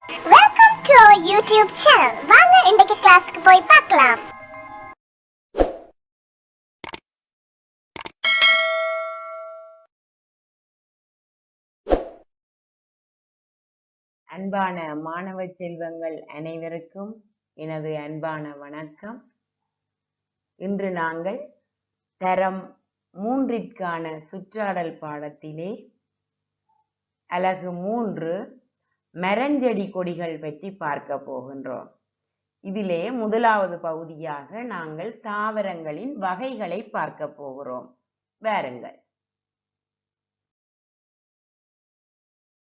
Welcome to our YouTube channel. வாங்க இன்றைக்கு கிளாஸ்க்கு போய் பார்க்கலாம். அன்பான மாணவ செல்வங்கள் அனைவருக்கும் எனது அன்பான வணக்கம். இன்று நாங்கள் தரம் 3ற்கான சுற்றாடல் பாடத்திலே அலகு 3 மரஞ்செடி கொடிகள் பற்றி பார்க்க போகின்றோம். இதிலே முதலாவது பகுதியாக நாங்கள் தாவரங்களின் வகைகளை பார்க்க போகிறோம். வாருங்கள்.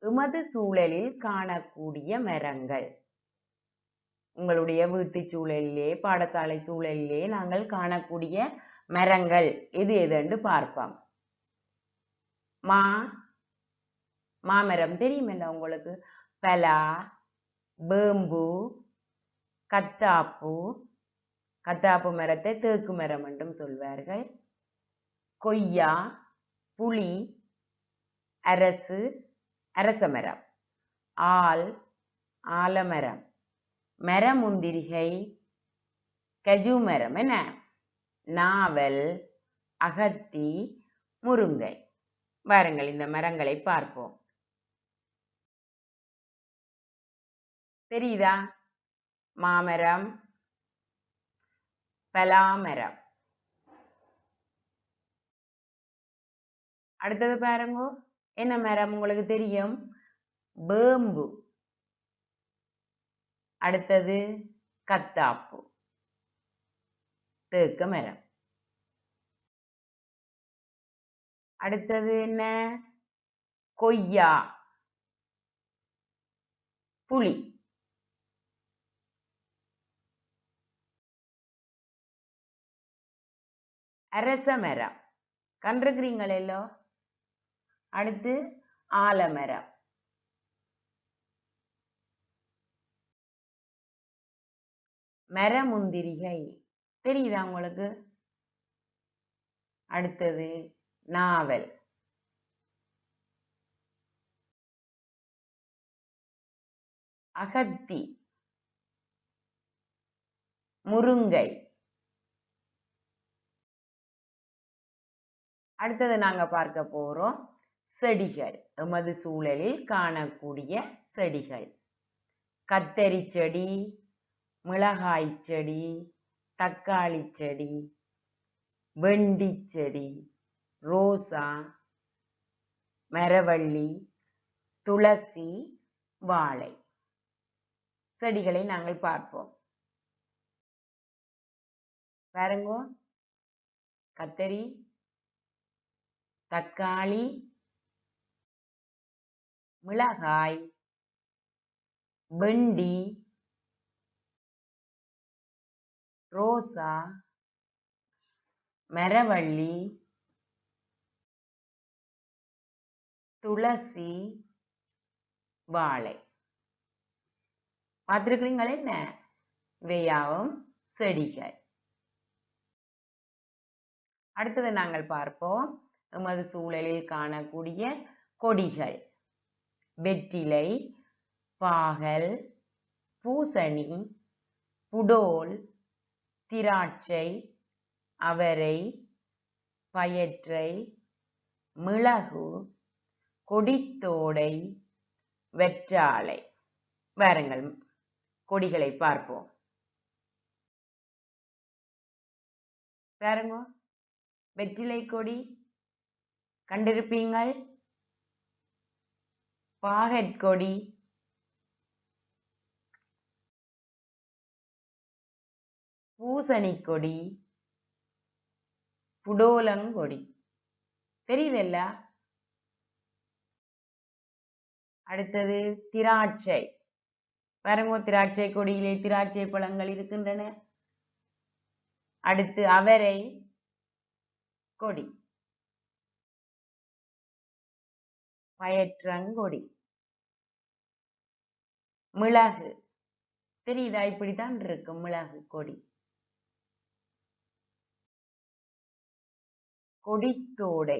எமது சூழலில் காணக்கூடிய மரங்கள், உங்களுடைய வீட்டு சூழலிலே பாடசாலை சூழலிலே நாங்கள் காணக்கூடிய மரங்கள் எது எதுன்னு பார்ப்போம். மாமரம் தெரியுமில்ல உங்களுக்கு? பலா, வேம்பு, கத்தாப்பு மரத்தை தேக்கு மரம் என்றும் சொல்வார்கள். கொய்யா, புளி, அரச மரம், ஆலமரம், மரமுந்திரிகை, கஜு மரம், என்ன நாவல், அகத்தி, முருங்கை. வாருங்கள் இந்த மரங்களை பார்ப்போம். தெரியுதா? மாமரம், பலாமரம். அடுத்தது பாருங்க, என்ன மரம் உங்களுக்கு தெரியும்? வேம்பு. அடுத்தது கத்தாப்பு, தேக்கு மரம். அடுத்தது என்ன? கொய்யா, புளி. அரச மரம் கண்டிருக்கிறீங்களோ? அடுத்து ஆலமரம். மரமுந்திரிகை தெரியுதா உங்களுக்கு? அடுத்தது நாவல். அகத்தி, முருங்கை. அடுத்தது நாங்க பார்க்க போறோம் செடிகள், எமது சூழலில் காணக்கூடிய செடிகள். கத்தரி செடி, மிளகாய் செடி, தக்காளி செடி, வெண்டி செடி, ரோசா, மரவள்ளி, துளசி, வாழை செடிகளை நாங்கள் பார்ப்போம். பாருங்க, கத்தரி, தக்காளி, மிளகாய், வெண்டி, ரோசா, மரவள்ளி, துளசி, வாழை. பார்த்திருக்கிறீங்களா? என்ன இவையாவும் செடிகள். அடுத்தது நாங்கள் பார்ப்போம் எமது சூழலில் காணக்கூடிய கொடிகள். வெற்றிலை, பாகல், பூசணி, புடோல், திராட்சை, அவரை, பயற்றை, மிளகு, கொடித்தோடை, வெற்றாழை. வாருங்கள் கொடிகளை பார்ப்போம். பாருங்க, வெற்றிலை கொடி கண்டிருப்பீங்கள். பாகற்கொடி, பூசணிக்கொடி, புடோலங்கொடி தெரியுதல்ல? அடுத்தது திராட்சை. பாருங்க, திராட்சை கொடியிலே திராட்சை பழங்கள் இருக்கின்றன. அடுத்து அவரை கொடி, பயற்றங்கொடி, மிளகு தெரியுதா? இப்படித்தான் இருக்கு மிளகு கொடி. கொடித்தோடை,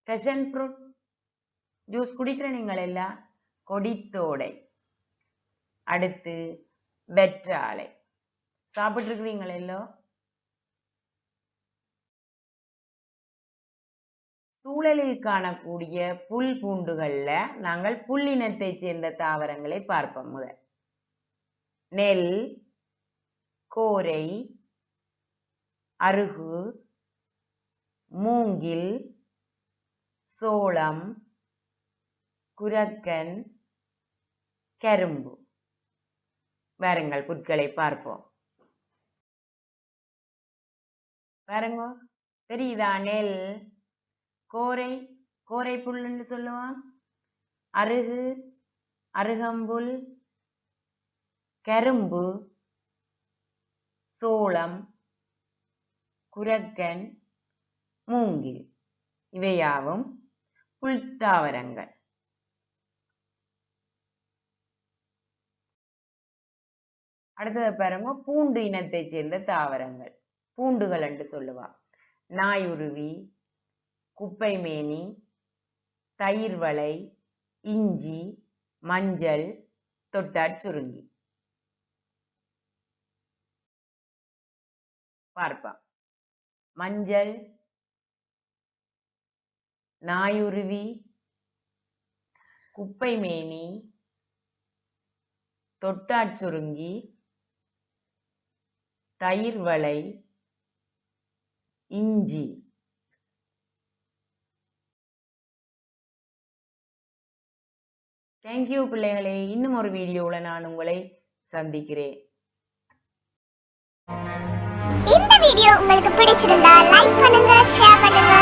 பேஷன் ஃப்ரூட் ஜூஸ் குடிக்கிற நீங்கள் எல்லாம். கொடித்தோடை, அடுத்து வெற்றாழை. சாப்பிட்டுருக்கிறீங்களா எல்லோ? சூழலில் காணக்கூடிய புல் பூண்டுகள்ல நாங்கள் புல்லினத்தை சேர்ந்த தாவரங்களை பார்ப்போம். முதல் நெல், கோரை, அருகு, மூங்கில், சோளம், குரக்கன், கரும்பு. வாருங்கள் புற்களை பார்ப்போம். பாருங்க, தெரியுதா? நெல், கோரை, கோரை புல்லுன்னு சொல்லுவான். அருகு, அருகம்புல், கரும்பு, சோளம், குரக்கன், மூங்கில். இவையாவும் புல்தாவரங்கள். அடுத்தது பாருங்க, பூண்டு இனத்தை சேர்ந்த தாவரங்கள். பூண்டுகள் என்று சொல்லுவான். நாயுருவி, குப்பைமேனி, தயிர்வளை, இஞ்சி, மஞ்சள், தொட்டாச்சுருங்கி. பார்ப்போம். மஞ்சள், நாயுருவி, குப்பைமேனி, தொட்டாச்சுருங்கி, தயிர்வளை, இஞ்சி. தேங்க்யூ பிள்ளைகளே. இன்னும் ஒரு வீடியோல நான் உங்களை சந்திக்கிறேன். இந்த வீடியோ உங்களுக்கு பிடிச்சிருந்தா லைக் பண்ணுங்க, ஷேர் பண்ணுங்க,